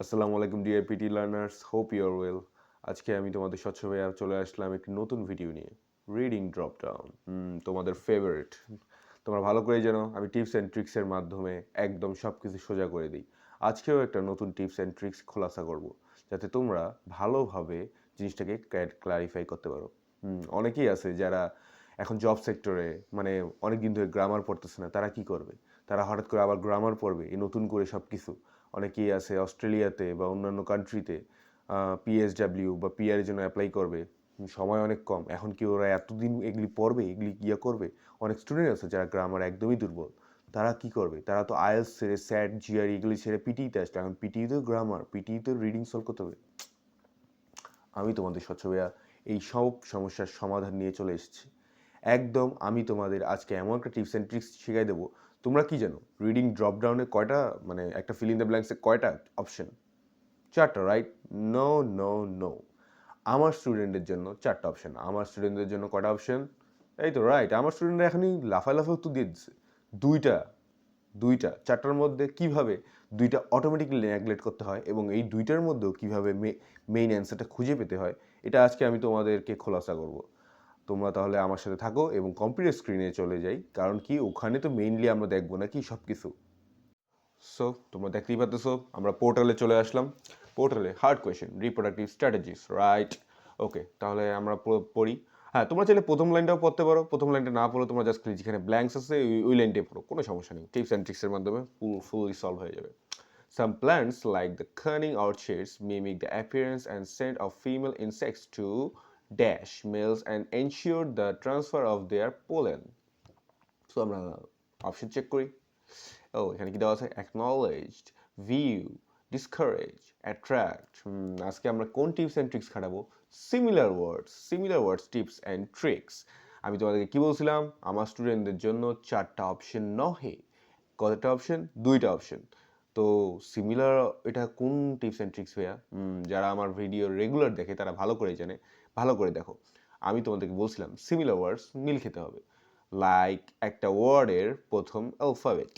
আসসালামু আলাইকুম dear PT learners, hope you are well. আজকে আমি তোমাদের স্বচ্ছ ভাইয়া চলে আসলাম একটি নতুন ভিডিও নিয়ে, রিডিং ড্রপ ডাউন। তোমাদের ফেভারিট। তোমরা ভালো করে জানো আমি টিপস অ্যান্ড ট্রিক্সের মাধ্যমে একদম সব কিছু সোজা করে দিই। আজকেও একটা নতুন টিপস অ্যান্ড ট্রিক্স খোলাসা করব, যাতে তোমরা ভালোভাবে জিনিসটাকে ক্লারিফাই করতে পারো। অনেকেই আছে যারা এখন জব সেক্টরে মানে অনেক দিন ধরে গ্রামার পড়তেছে না, তারা কি করবে? তারা হঠাৎ করে আবার গ্রামার পড়বে, এই নতুন করে সব কিছু। অনেকেই আছে অস্ট্রেলিয়াতে বা অন্যান্য কান্ট্রিতে পিএসডাব্লিউ বা পিআর এর জন্য অ্যাপ্লাই করবে। সময় অনেক কম, এখন কি ওরা এতদিন এগুলি পড়বে, এগুলি ইয়ে করবে? অনেক স্টুডেন্ট আছে যারা গ্রামার একদমই দুর্বল, তারা কি করবে? তারা তো আইএলস ছেড়ে স্যাট জিআর এগুলি ছেড়ে পিটিইতে আসবে। এখন পিটিইতেও গ্রামার, পিটিইতেও রিডিং সলভ করতে হবে। আমি তোমাদের স্বচ্ছ ভাইয়া এই সব সমস্যার সমাধান নিয়ে চলে এসেছি। একদম আমি তোমাদের আজকে এমন একটা টিপস অ্যান্ড ট্রিক্স শিখাই দেবো। তোমরা কি জানো রিডিং ড্রপ ডাউনে কয়টা, মানে একটা ফিল ইন দ্য ব্ল্যাঙ্কসে কয়টা অপশন? চারটা, রাইট? No, no, no. আমার স্টুডেন্টের জন্য চারটা অপশন। আমার স্টুডেন্টদের জন্য কয়টা অপশন? এই তো রাইট, আমার স্টুডেন্টরা এখনই লাফায় লাফায় উত্তর দিয়ে দিচ্ছে। দুইটা। দুইটা চারটার মধ্যে কিভাবে দুইটা অটোমেটিকলি নেগলেক্ট করতে হয় এবং এই দুইটার মধ্যেও কিভাবে মেইন অ্যান্সারটা খুঁজে পেতে হয়, এটা আজকে আমি তোমাদেরকে খোলাসা করব। তোমরা তাহলে আমার সাথে থাকো এবং কম্পিউটার স্ক্রিনে চলে যাই, কারণ কি ওখানে তো মেইনলি আমরা দেখবো নাকি সব কিছু। সো তোমরা দেখতেই পাচ্ছ আমরা পোর্টালে চলে আসলাম। পোর্টালে hard question reproductive strategies, right? Okay, তাহলে আমরা পড়ি। হ্যাঁ, তোমরা চাইলে প্রথম লাইনটাও পড়তে পারো, প্রথম লাইনটা না পড়ো তোমরা জাস্ট যেখানে ব্ল্যাঙ্কস আছে ওই লাইনটাই পড়ো, কোনো সমস্যা নেই। টিপস অ্যান্ড ট্রিক্সের মাধ্যমে ফুললি সলভ হয়ে যাবে। Some plants, like the cunning orchids, mimic the appearance and scent of female insects to dash males and ensure the transfer of their pollen. So আমরা অপশন চেক করি। এখানে কি দেওয়া আছে? Acknowledged, view, discourage, attract. আজকে আমরা কোন tips and tricks খাটাবো? Similar words tips and tricks. আমি তোমাদেরকে কি বলছিলাম? আমার স্টুডেন্টদের জন্য চারটা অপশন নহে, কতটা অপশন? দুইটা অপশন। তো সিমিলার, এটা কোন টিপস অ্যান্ড ট্রিক্স ভাইয়া? যারা আমার ভিডিও রেগুলার দেখে তারা ভালো করে জানে। ভালো করে দেখো, আমি তোমাদেরকে বলছিলাম সিমিলার ওয়ার্ডস মিল খেতে হবে। লাইক একটা ওয়ার্ডের প্রথম অ্যালফাবেট।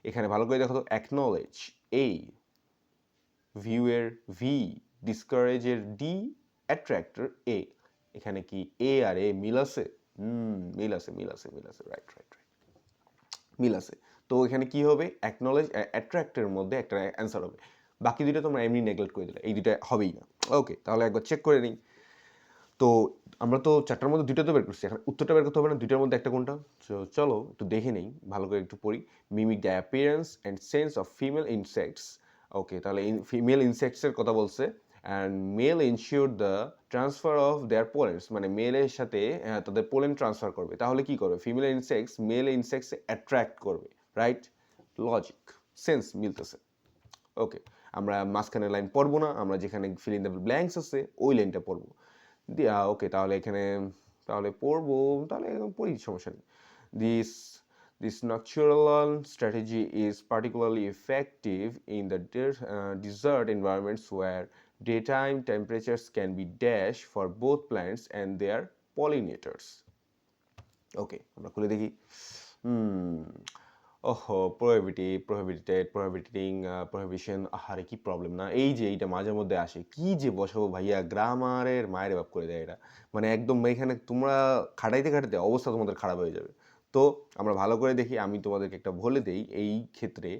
এখানে ভালো করে দেখো তো, অ্যাকনলেজ এ, ভিউয়ের ভি, ডিসকারেজের ডি, অ্যাট্রাক্টর এ। এখানে কি এ আর এ মিল আছে? মিল আছে, রাইট রাইট রাইট, মিল আছে। তো এখানে কি হবে? অ্যাকনলেজ অ্যাট্রাক্টের মধ্যে একটা অ্যান্সার হবে। বাকি দুইটা তোমরা এমনি নেগলেক্ট করে দিলে, এই দুইটা হবেই না। ওকে, তাহলে একবার চেক করে নিই। তো আমরা তো চারটার মধ্যে দুইটা তো বের করছি, এখন উত্তরটা বের করতে হবে না দুইটার মধ্যে একটা কোনটা। চলো একটু দেখে নেই, ভালো করে একটু পড়ি। Mimic the appearance and sense of female insects. Okay, তাহলে ফিমেল ইনসেক্টসের কথা বলছে। And male ensure the transfer of their pollens, মানে মেলের সাথে তাদের পোলেন ট্রান্সফার করবে। তাহলে কি করবে? ফিমেল ইনসেক্টস মেল ইনসেক্টসে অ্যাট্রাক্ট করবে, রাইট? লজিক, সেন্স মিলতেছে। ওকে, আমরা মাঝখানে লাইন পড়বো না, আমরা যেখানে ফিল ইন দ্য ব্ল্যাঙ্কস আছে ওই লাইনটা পড়বো। ওকে, তাহলে এখানে তাহলে পড়বো, তাহলে পড়ি, সমস্যা নেই। This This nocturnal strategy is particularly effective in the desert environments where daytime temperatures can be dash for both plants and their pollinators. ওকে, আমরা খুলে দেখি। ওহো, প্রহিবিটিং, আহারে কি প্রবলেম না! এই যে এইটা মাঝে মধ্যে আসে, কি যে বসাবো ভাইয়া, গ্রামারের মায়ের বাপ করে দেয় এটা। মানে একদম এখানে তোমরা খাটাইতে খাটাইতে অবস্থা তোমাদের খারাপ হয়ে যাবে। তো আমরা ভালো করে দেখি, আমি তোমাদেরকে একটা বলে দেই। এই ক্ষেত্রে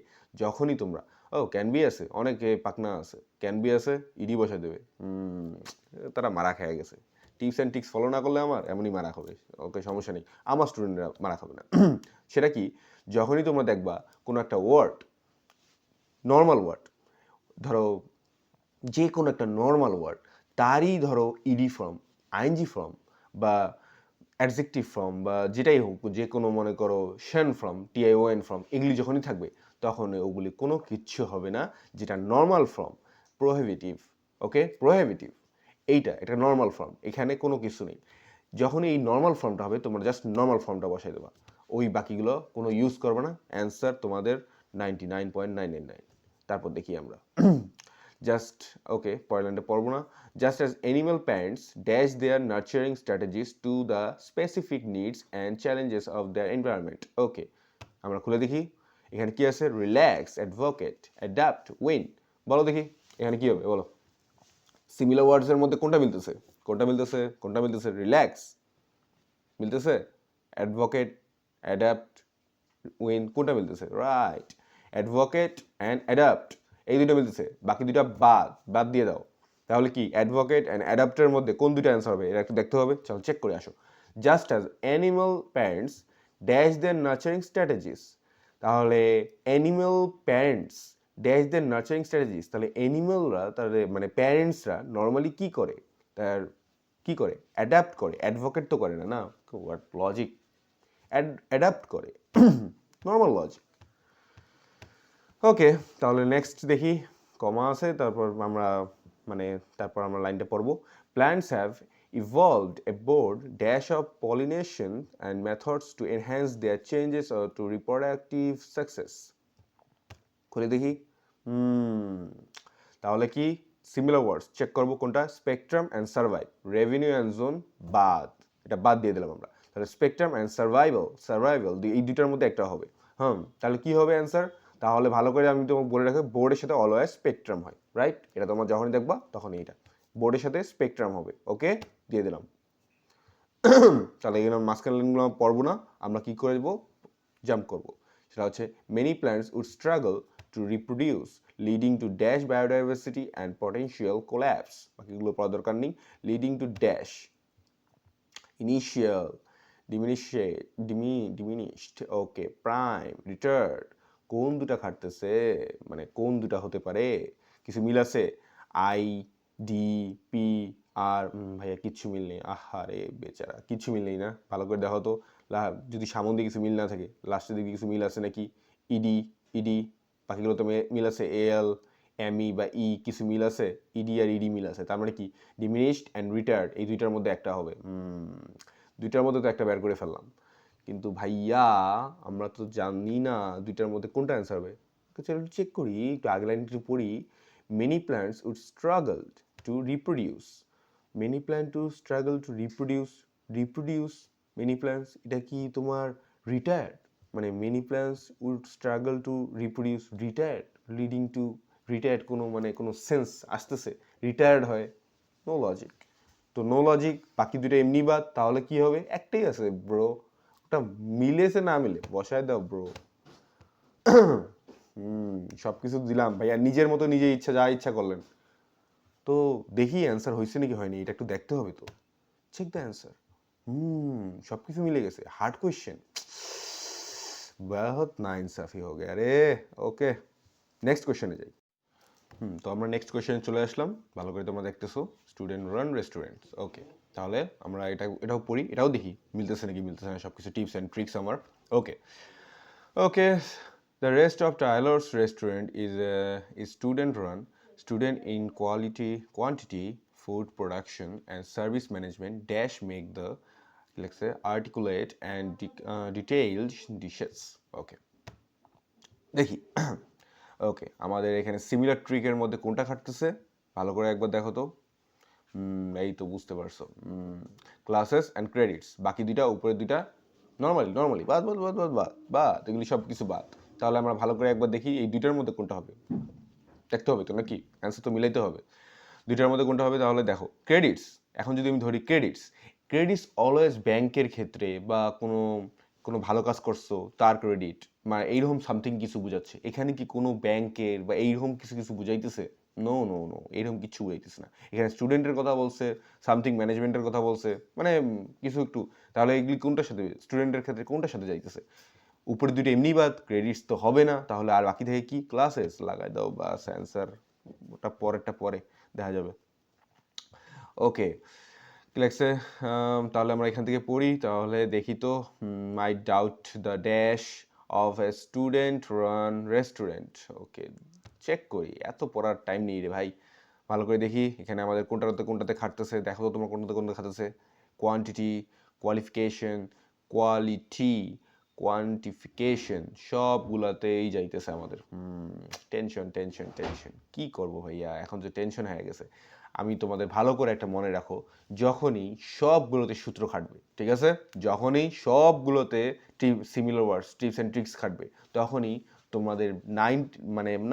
যখনই তোমরা ক্যান বি আছে, অনেকে পাকনা আছে, ক্যান বি আছে, ইডি বসা দেবে। তারা মারা খেয়ে গেছে। টিপস অ্যান্ড ট্রিক্স ফলো না করলে আমার এমনই মারা খাবে। ওকে, সমস্যা নেই, আমার স্টুডেন্টরা মারা খাবে না। সেটা কি? যখনই তোমরা দেখবা কোনো একটা ওয়ার্ড, নর্মাল ওয়ার্ড, ধরো যে কোনো একটা নর্মাল ওয়ার্ড, তারই ধরো ইডি ফর্ম, আইএনজি ফর্ম বা অ্যাডজেক্টিভ ফর্ম বা যেটাই হোক, যে কোনো মনে করো শেন ফর্ম, টিআইওএন ফর্ম, এগুলি যখনই থাকবে তখন ওগুলি কোনো কিচ্ছু হবে না। যেটা নর্মাল ফর্ম, প্রোহিবিটিভ। ওকে, প্রোহিবিটিভ এটা নর্মাল ফর্ম, এখানে কোনো কিছু নেই। যখন এই নর্মাল ফর্মটা হবে তোমরা জাস্ট নর্মাল ফর্মটা বসাই দেবা, ওই বাকিগুলো কোনো ইউজ করবে না। অ্যান্সার তোমাদের 99.999। তারপর দেখি আমরা জাস্ট, ওকে, পরের লাইনটা পড়বো না। Just as animal parents dash their nurturing strategies to the specific needs and challenges of their environment. Okay, আমরা খুলে দেখি এখানে কি আছে? Relax, advocate, adapt, win. বলো দেখি এখানে কি হবে বলো? সিমিলার ওয়ার্ডসের মধ্যে কোনটা মিলতেছে? কোনটা মিলতেছে? রিল্যাক্স মিলতেছে, অ্যাডভোকেট, অ্যাডাপ্ট, উইন, কোনটা মিলতেছে? রাইট, অ্যাডভোকেট অ্যান্ড অ্যাডাপ্ট, এই দুটো মিলতেছে, বাকি দুটো বাদ দিয়ে দাও। তাহলে কি অ্যাডভোকেট অ্যান্ড অ্যাডাপ্টের মধ্যে কোন দুটো অ্যান্সার হবে এটা একটু দেখতে হবে। চলো চেক করে আসো। Just as animal parents dash their nurturing strategies, তাহলে animal parents dash their nurturing strategies, তাহলে অ্যানিমালরা তাহলে মানে প্যারেন্টসরা নর্মালি কি করে, তার কি করে? অ্যাডাপ্ট করে, অ্যাডভোকেট তো করে না, না হোয়াট লজিক, অ্যাডাপ্ট করে নর্মাল লজিক। ওকে, তাহলে নেক্সট দেখি, কমা আছে, তারপর আমরা লাইনটা পড়ব। Plants have evolved a broad dash of pollination and methods to enhance their changes or to reproductive success. খুলে দেখি, তাহলে কি সিমিলার ওয়ার্ডস চেক করব কোনটা? Spectrum and survive, revenue and zone বাদ, এটা বাদ দিয়ে দিলাম আমরা। তাহলে স্পেকট্রাম অ্যান্ড সার্ভাইভাল এই দুইটার মধ্যে একটা হবে। তাহলে কি হবে অ্যান্সার? তাহলে ভালো করে আমি তোমাকে বলে রাখি, বোর্ডের সাথে অলওয়েজ স্পেকট্রাম হয়, রাইট? এটা তোমরা যখনই দেখবা তখনই এটা বোর্ডের সাথে স্পেকট্রাম হবে। ওকে, দিয়ে দিলাম। তাহলে এগুলো মাঝখানে লাইনগুলো পড়বো না, আমরা কি করে দেবো, জাম্প করবো। সেটা হচ্ছে many plants would struggle to reproduce leading to dash biodiversity and potential collapse, বাকিগুলো পড়ার দরকার নেই। Leading to dash, initial, diminished, okay, prime, retard, কোন দুটা খাটতেছে, মানে কোন দুটা হতে পারে? কিছু মিল আছে? আই, ডি, পি, আর ভাইয়া কিচ্ছু মিল নেই, আহারে বেচারা, কিচ্ছু মিল নেই না? ভালো করে দেখো তো, যদি সামন দিয়ে কিছু মিল না থাকে, লাস্টের দিকে কিছু মিল আছে নাকি? ইডি, বাকিগুলো তো মিল আছে, এল, এমই বা ই, কিছু মিল আছে, ইডি আর ইডি মিল আছে, তার মানে কি ডিমিনিশড অ্যান্ড রিটার্ড এই দুইটার মধ্যে একটা হবে। দুইটার মধ্যে তো একটা বের করে ফেললাম, কিন্তু ভাইয়া আমরা তো জানি না দুইটার মধ্যে কোনটা অ্যান্সার হবে। চলো চেক করি, একটু আগে লাইন একটু পড়ি। Many plants would struggle to reproduce, many plant to struggle to reproduce many plants, এটা কি তোমার রিটায়ার্ড? মানে many plants would struggle to reproduce retired, leading to retired, কোনো সেন্স আসতেছে? রিটায়ার্ড হয়, নো লজিক। তো নো লজিক, বাকি দুটো এমনি বাদ, তাহলে কি হবে? একটাই আছে ব্রো, ওটা মিলেছে না মিলে বসায় দাও ব্রো। সব কিছু দিলাম ভাইয়া, নিজের মতো নিজে ইচ্ছা যা ইচ্ছা করলেন। তো দেখি অ্যান্সার হয়েছে নাকি হয়নি, এটা একটু দেখতে হবে তো। Check the answer. সব কিছু মিলে গেছে, হার্ড কোয়েশ্চেন, বহুত না ইনসাফি হয়ে গেছে রে। ওকে, নেক্সট কোয়েশ্চেনে যাই। তো আমরা নেক্সট কোয়েশ্চেনে চলে আসলাম, ভালো করে তোমরা দেখতেছো, স্টুডেন্ট রান রেস্টুরেন্টস। ওকে, তাহলে আমরা এটাও পড়ি, এটাও দেখি মিলতেছে নাকি মিলতেছে না, সব কিছু টিপস অ্যান্ড ট্রিক্স আমার। ওকে, the rest of Tyler's restaurant is student run, student in quantity, food production and service management dash make the, let's say, articulate and detailed dishes. Okay, দেখি। ওকে, আমাদের এখানে সিমিলার ট্রিকের মধ্যে কোনটা খাটতেছে ভালো করে একবার দেখো তো। এই তো বুঝতে পারছো, ক্লাসেস অ্যান্ড ক্রেডিটস, বাকি দুইটা উপরের দুইটা নর্মালি বাদ এগুলি সব কিছু বাদ। তাহলে আমরা ভালো করে একবার দেখি এই দুইটার মধ্যে কোনটা হবে, দেখতে হবে তো নাকি, অ্যান্সার তো মিলাইতে হবে। দুইটার মধ্যে কোনটা হবে তাহলে দেখো, ক্রেডিটস, এখন যদি আমি ধরি ক্রেডিটস অলওয়েজ ব্যাংকের ক্ষেত্রে বা কোনো ভালো কাজ করছো তার ক্রেডিট, মানে এইরকম সামথিং কিছু বুঝাচ্ছে। এখানে কি কোনো ব্যাংকের বা এইরকম কিছু বুঝাইতেছে? নো, এইরকম কিছু বুঝাইতেছে না। এখানে স্টুডেন্টের কথা বলছে, সামথিং ম্যানেজমেন্টের কথা বলছে, মানে কিছু একটু। তাহলে এগুলি কোনটার সাথে, স্টুডেন্টের ক্ষেত্রে কোনটার সাথে যাইতেছে? উপরে দুটো এমনি বাদ, ক্রেডিটস তো হবে না, তাহলে আর বাকি থেকে কি ক্লাসেস লাগাই দাও, বাস অ্যান্সার। ওটা পরেরটা পরে দেখা যাবে। ওকে, লেখছে, তাহলে আমরা এখান থেকে পড়ি, তাহলে দেখি তো। I doubt the dash of a student run restaurant. Okay, check করি, এত পড়ার টাইম নেই রে ভাই। ভালো করে দেখি এখানে আমাদের কোনটাতে খাটতেছে, দেখো তো তোমার কোনটাতে খাটতেছে। কোয়ান্টিটি, কোয়ালিফিকেশন, কোয়ালিটি, কোয়ান্টিফিকেশন, সবগুলাতেই যাইতেছে আমাদের। টেনশন, কি করবো ভাইয়া, এখন যে টেনশন হয়ে গেছে। আমি তোমাদের ভালো করে একটা মনে রাখো, যখনই সবগুলোতে সূত্র খাটবে, ঠিক আছে, যখনই সবগুলোতে similar words tips and tricks খাটবে, তখনই তোমাদের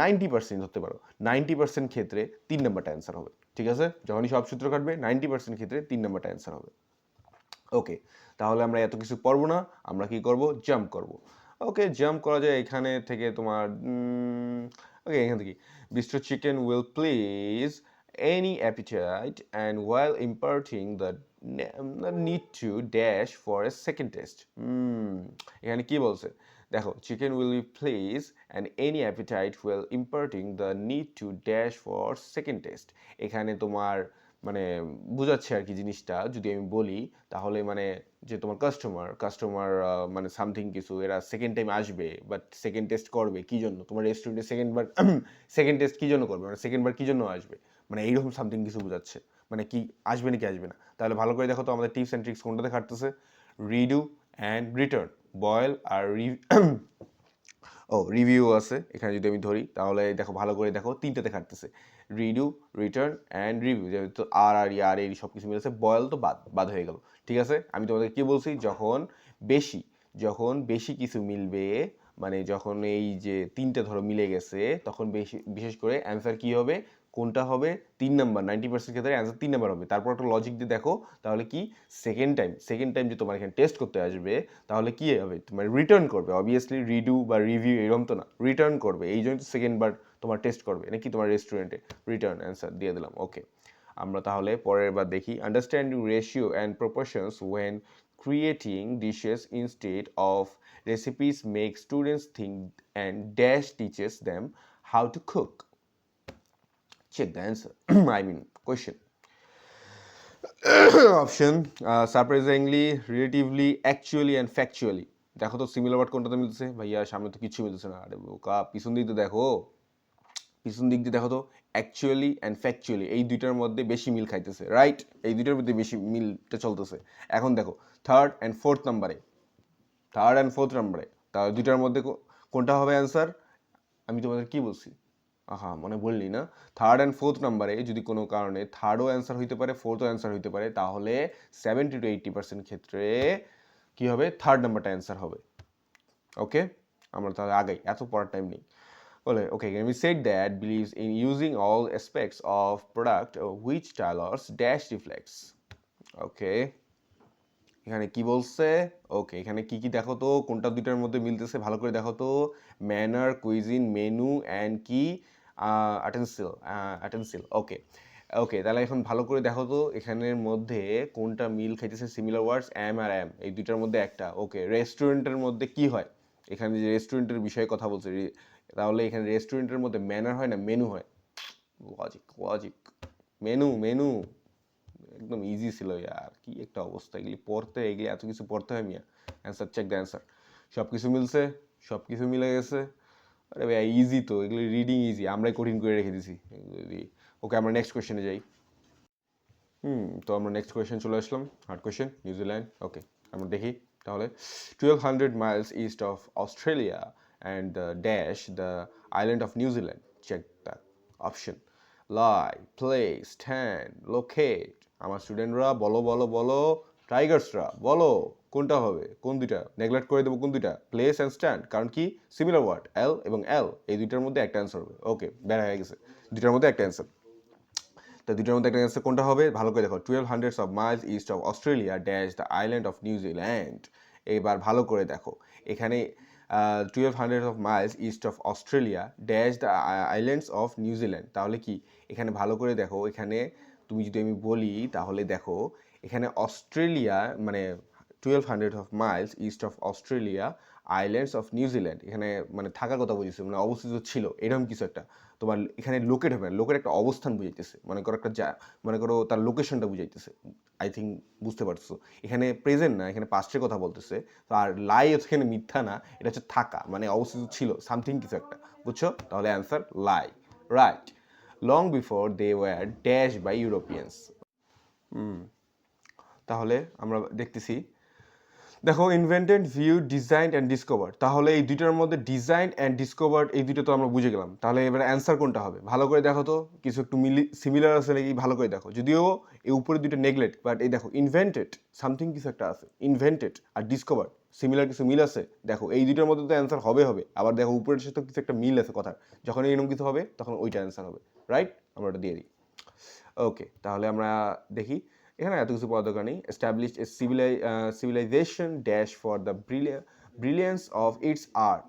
90% ধরতে পারো, 90% ক্ষেত্রে 3 নাম্বারটা অ্যান্সার হবে। ঠিক আছে, যখনই সব সূত্র কাটবে 90% ক্ষেত্রে 3 নাম্বারটা অ্যান্সার হবে। ওকে, তাহলে আমরা এত কিছু পড়বো না, আমরা কি করব, জাম্প করব। ওকে, জাম্প করা যায় এখানে থেকে তোমার ওকে, এখান থেকে Mr. Chicken will please any appetite and while imparting the need to dash for a second test. এখানে কি বলছে দেখো, chicken will be pleased and any appetite while imparting the need to dash for second test। এখানে তোমার মানে বোঝাচ্ছে আর কি জিনিসটা, যদি আমি বলি তাহলে মানে যে তোমার কাস্টমার মানে সামথিং কিছু, এরা সেকেন্ড টাইম আসবে বাট সেকেন্ড টেস্ট করবে কি জন্য, তোমার রেস্টুরেন্টে সেকেন্ড টেস্ট কি জন্য করবে, মানে সেকেন্ড বার কি জন্য আসবে, মানে এইরকম সামথিং কিছু বোঝাচ্ছে, মানে কি আসবে নাকি আসবে না। তাহলে ভালো করে দেখো তো আমাদের টিপস অ্যান্ড ট্রিক্স কোনটাতে খাটতেছে, রিডু অ্যান্ড রিটার্ন, বয়েল আর রিভিউ আছে এখানে। যদি আমি ধরি তাহলে দেখো ভালো করে দেখো, তিনটাতে খাটতেছে, রিডু, রিটার্ন অ্যান্ড রিভিউ। যেহেতু আর এই সব কিছু মিলেছে, বয়েল তো বাদ হয়ে গেল। ঠিক আছে, আমি তোমাদের কি বলছি, যখন বেশি কিছু মিলবে, মানে যখন এই যে তিনটা ধরো মিলে গেছে, তখন বিশেষ করে অ্যান্সার কি হবে, কোনটা হবে, 3 নাম্বার। 90% ক্ষেত্রে অ্যান্সার 3 নাম্বার হবে। তারপর একটা লজিক দিয়ে দেখো, তাহলে কি সেকেন্ড টাইম যে তোমার এখানে টেস্ট করতে আসবে, তাহলে কি হবে, তোমার রিটার্ন করবে। অবভিয়াসলি রিডু বা রিভিউ এরকম তো না, রিটার্ন করবে, এই জন্য সেকেন্ড বার তোমার টেস্ট করবে নাকি তোমার রেস্টুরেন্টে, রিটার্ন অ্যান্সার দিয়ে দিলাম। ওকে, আমরা তাহলে পরের বার দেখি, understanding ratio and proportions when creating dishes instead of recipes make students think and dash teaches them how to cook. Check the answer. I mean question. Option surprisingly, relatively, actually and factually. দেখো তো similar word কোনটাতে মিলতেছে, ভাইয়া সামনে তো কিছু মিলতেছে না। আরে বোকা, পিছন দিক দিয়ে দেখো, পিছন দিক দিয়ে দেখো তো, অ্যাকচুয়ালি অ্যান্ড ফ্যাকচুয়ালি এই দুইটার মধ্যে বেশি মিল খাইতেছে, রাইট, এই দুইটার মধ্যে বেশি মিলটা চলতেছে। এখন দেখো থার্ড অ্যান্ড ফোর্থ নাম্বারে, তাহলে দুইটার মধ্যে কোনটা হবে অ্যান্সার, আমি তোমাদের কি বলছি, মনে বললি না, থার্ড অ্যান্ড ফোর্থ নাম্বারে যদি কোনো কারণে থার্ডও অ্যান্সার হইতে পারে, ফোর্থও অ্যান্সার হইতে পারে, তাহলে 70 to 80% ক্ষেত্রে কি হবে, থার্ড নাম্বারটা অ্যান্সার হবে। ওকে, আমরা তাহলে আগাই, এত পড়ার টাইম নেই। বলে ওকে, we said that believes in using all aspects of product which tailors dash reflects. ওকে, এখানে কি বলছে, ওকে এখানে কি দেখো তো, কোনটা দুইটার মধ্যে মিলতেছে ভালো করে দেখো তো, ম্যানার, কুইজিন, মেনু অ্যান্ড কি অ্যাটেনসিল। ওকে, তাহলে এখন ভালো করে দেখো তো এখানের মধ্যে কোনটা মিল খাইতেছে, সিমিলার ওয়ার্ডস অ্যাম আর অ্যাম, এই দুইটার মধ্যে একটা। ওকে, রেস্টুরেন্টের মধ্যে কি হয়, এখানে যে রেস্টুরেন্টের বিষয়ে কথা বলছে, তাহলে এখানে রেস্টুরেন্টের মধ্যে ম্যানার হয় না মেনু হয়, লজিক, মেনু একদম ইজি ছিল ইয়ার, কি একটা অবস্থা, এগুলি এত কিছু পড়তে হয় মিয়া। অ্যান্সার, চেক দ্য অ্যান্সার, সব কিছু মিলছে, সব কিছু মিলে গেছে। আরে ভাই ইজি তো, এগুলো রিডিং ইজি, আমরাই কঠিন করে রেখে দিছি। ওকে, আমরা নেক্সট কোয়েশ্চেনে যাই। তো আমরা নেক্সট কোয়েশ্চেন চলে আসলাম, হার্ড কোয়েশ্চেন, নিউজিল্যান্ড। ওকে, আমরা দেখি তাহলে, 1200 miles east of Australia and the dash the island of New Zealand. Check the option. Lie, place, stand, locate. আমার স্টুডেন্টরা বলো, টাইগার্সরা বলো কোনটা হবে, কোন দুইটা নেগলেক্ট করে দেবো, কোন দুইটা, প্লেস অ্যান্ড স্ট্যান্ড, কারণ কি সিমিলার ওয়ার্ড এল এবং এল, এই দুইটার মধ্যে একটা অ্যান্সার হবে। ওকে, বেড়া হয়ে গেছে, দুইটার মধ্যে একটা অ্যান্সার। তো দুইটার মধ্যে একটা অ্যান্সার কোনটা হবে, ভালো করে দেখো, 1200 miles east of Australia dash the island of New Zealand. এবার ভালো করে দেখো, এখানে 1200 miles east of Australia dash the islands of New Zealand, তাহলে কি এখানে ভালো করে দেখো, এখানে তুমি যদি আমি বলি তাহলে দেখো, এখানে অস্ট্রেলিয়া মানে 1200 miles east of Australia islands of New Zealand, এখানে মানে থাকার কথা বুঝেছে, মানে অবস্থিত ছিল এরকম কিছু একটা। তোমার এখানে লোকেট হবে না, লোকের একটা অবস্থান বুঝাইতেছে, মনে করো মনে করো তার লোকেশনটা বুঝাইতেছে। আই থিঙ্ক বুঝতে পারছো, এখানে প্রেজেন্ট না, এখানে পাস্টের কথা বলতেছে। তো আর লাই এখানে মিথ্যা না, এটা হচ্ছে থাকা, মানে অবস্থিত ছিল সামথিং কিছু একটা, বুঝছো, তাহলে answer lie, right. Long before they were dash by Europeans. তাহলে আমরা দেখতেছি, দেখো invented, view, design and discover, তাহলে এই দুইটার মধ্যে ডিজাইন অ্যান্ড ডিসকভার এই দুটো তো আমরা বুঝে গেলাম। তাহলে এবার অ্যান্সার কোনটা হবে, ভালো করে দেখো তো, কিছু একটু সিমিলার আছে নাকি ভালো করে দেখো, যদিও এই উপরে দুটো নেগলেক্ট, বাট এই দেখো ইনভেন্টেড সামথিং কিছু একটা আছে, ইনভেন্টেড আর ডিসকভার সিমিলার কিছু মিল আছে? দেখো এই দুইটার মধ্যে তো অ্যান্সার হবে, আবার দেখো উপরের সাথে কিছু একটা মিল আছে কথার, যখন এরকম কিছু হবে তখন ওইটা অ্যান্সার হবে, রাইট? আমরা ওটা দিয়ে দিই। ওকে, তাহলে আমরা দেখি এখানে এত কিছু পড়ার দরকার নেই। Established a civilization dash for the brilliance of its art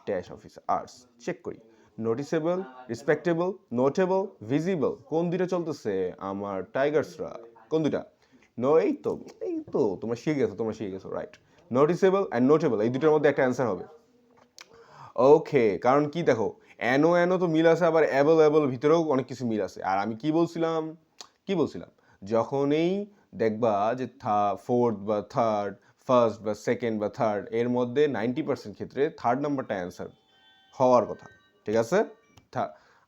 dash of its arts. Check করি। নোটিসেবল, রেসপেক্টেবল, নোটেবল, ভিজিবল, কোন দুইটা চলতেছে আমার টাইগার্সরা? কোন দুইটা? নো, এই তো তোমরা শিখে গেছো রাইট। নোটিসেবল অ্যান্ড নোটেবল এই দুটোর মধ্যে একটা অ্যান্সার হবে। ওকে, কারণ কি দেখো, অ্যানো অ্যানো তো মিল আছে, আবার অ্যাবল ভিতরেও অনেক কিছু মিল আছে। আর আমি কি বলছিলাম যখনই দেখবা যে ফোর্থ বা থার্ড, ফার্স্ট বা সেকেন্ড বা থার্ড, এর মধ্যে 90% ক্ষেত্রে থার্ড নাম্বারটা অ্যান্সার হওয়ার কথা, ঠিক আছে?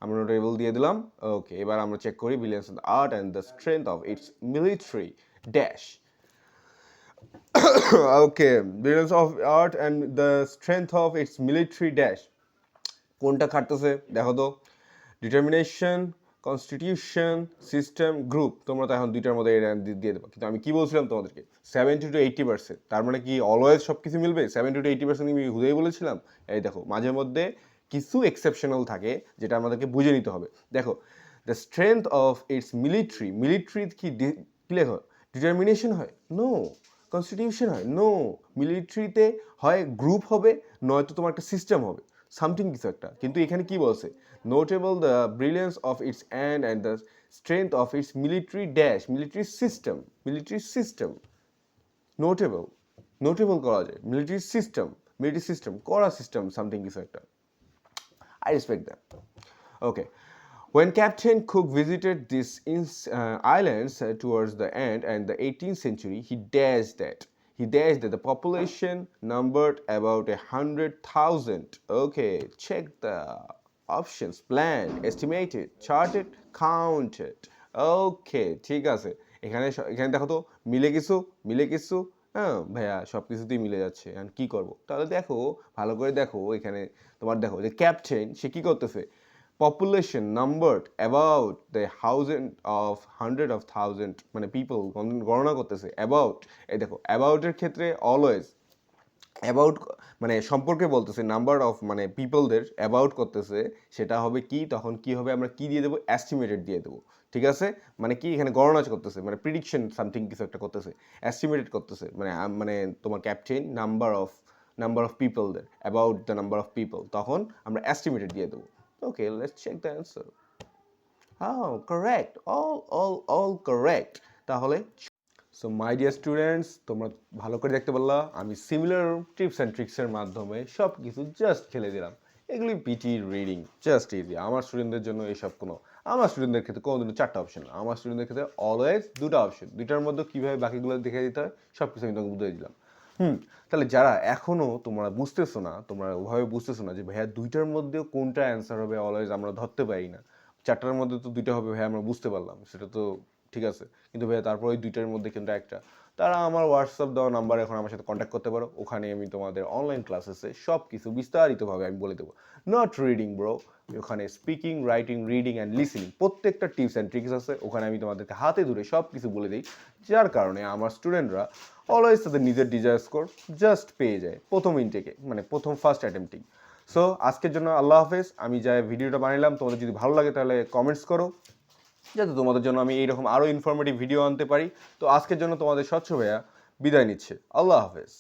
আমরা নোটেবল দিয়ে দিলাম। ওকে, এবার আমরা চেক করি brilliance of the art and the strength of its military dash. Okay, brilliance of art and the strength of its military dash, কোনটা খাটতেছে দেখো তো? Determination, constitution, system, group. তোমরা তো এখন দুইটার মধ্যে দিয়ে দেবো, কিন্তু আমি কি বলছিলাম তোমাদেরকে 70-80%, তার মানে কি অলওয়েজ সব কিছু মিলবে? 70-80% আমি হুদেই বলেছিলাম। এই দেখো মাঝে মধ্যে কিছু এক্সেপশনাল থাকে যেটা আমাদেরকে বুঝে নিতে হবে। দেখো, the strength of its military কি লেখো? ডিটারমিনেশন হয়? নো। কনস্টিটিউশন হয়? নো। মিলিটারিতে হয় গ্রুপ হবে, নয়তো তোমার একটা সিস্টেম হবে, সামথিং কিছু একটা। কিন্তু এখানে কি বলছে? Notable the brilliance of its and the strength of its military system. Notable করা যায় মিলিটারি সিস্টেম করা সিস্টেম, সামথিং কিছু একটা। I respect that. Okay. When Captain Cook visited these islands towards the end and the 18th century, he dashed that the population numbered about 100,000. Okay, check the options: planned, estimated, charted, counted. Okay, ঠিক আছে। এখানে দেখো তো মিলে কিছু। হ্যাঁ ভাইয়া, সব কিছুতেই মিলে যাচ্ছে, এখন কি করব? তাহলে দেখো, ভালো করে দেখো, এখানে তোমার দেখো যে ক্যাপ্টেন সে কি করতেছে? Population numbered about the hundred of thousand, মানে পিপল গণনা করতেছে। অ্যাবাউট, এই দেখো অ্যাবাউটের ক্ষেত্রে অলওয়েজ অ্যাবাউট মানে সম্পর্কে বলতেছে, নাম্বার অফ মানে পিপলদের অ্যাবাউট করতেছে, সেটা হবে কি? তখন কি হবে? আমরা কি দিয়ে দেবো? অ্যাস্টিমেটেড দিয়ে দেবো, ঠিক আছে? মানে কি এখানে গণনা করতেছে, মানে প্রিডিকশন সামথিং কিছু একটা করতেছে, অ্যাস্টিমেটেড করতেছে, মানে তোমার ক্যাপ্টেন নাম্বার অফ পিপলদের, about the number of people, তখন আমরা অ্যাস্টিমেটেড দিয়ে দেবো। Okay, let's check the answer. Correct, all correct. তাহলে সো মাই ডিয়ার স্টুডেন্টস, তোমরা ভালো করে দেখতে পারলা আমি সিমিলার টিপস অ্যান্ড ট্রিক্সের মাধ্যমে সব কিছু জাস্ট খেলে দিলাম। এগুলি পিটি রিডিং, জাস্ট ইজি। আমার স্টুডেন্টদের জন্য এইসব আমার স্টুডেন্টদের ক্ষেত্রে কোনোদিনও 4টা অপশন না, আমার স্টুডেন্টদের ক্ষেত্রে অলওয়েজ 2টা অপশন। 2টার মধ্যে কীভাবে বাকিগুলো দেখে দিতে হয় সব কিছু আমি তোমাকে বুঝিয়ে দিলাম। তাহলে যারা এখনও তোমরা ওভাবে বুঝতেছো না যে ভাইয়া 2টার মধ্যেও কোনটা অ্যান্সার হবে, অলওয়েজ আমরা ধরতে পারি না। 4টার মধ্যে তো 2টা হবে ভাইয়া, আমরা বুঝতে পারলাম, সেটা তো ঠিক আছে, কিন্তু ভাইয়া তারপর ওই 2টার মধ্যে কিন্তু একটা, তারা আমার হোয়াটসঅ্যাপ দেওয়া নাম্বার এখন আমার সাথে কন্ট্যাক্ট করতে পারো। ওখানে আমি তোমাদের অনলাইন ক্লাসেসে সব কিছু বিস্তারিতভাবে আমি বলে দেবো। নট রিডিং ব্রো, ওখানে speaking, writing, reading and listening প্রত্যেকটা টিপস অ্যান্ড ট্রিক্স আছে। ওখানে আমি তোমাদেরকে হাতে ধরে সব কিছু বলে দিই, যার কারণে আমার স্টুডেন্টরা অলওয়েজ তাদের নিজের ডিজায়ার স্কোর জাস্ট পেয়ে যায় প্রথম ইনটেকে, মানে প্রথম ফার্স্ট অ্যাটেম্পটিং। সো আজকের জন্য আল্লাহ হাফেজ। আমি যা ভিডিওটা বানালাম তোমাদের যদি ভালো লাগে তাহলে কমেন্টস করো, যাতে তোমাদের জন্য আমি এইরকম আরও ইনফরমেটিভ ভিডিও আনতে পারি। তো আজকের জন্য তোমাদের স্বচ্ছ ভাইয়া বিদায় নিচ্ছে। আল্লাহ হাফেজ।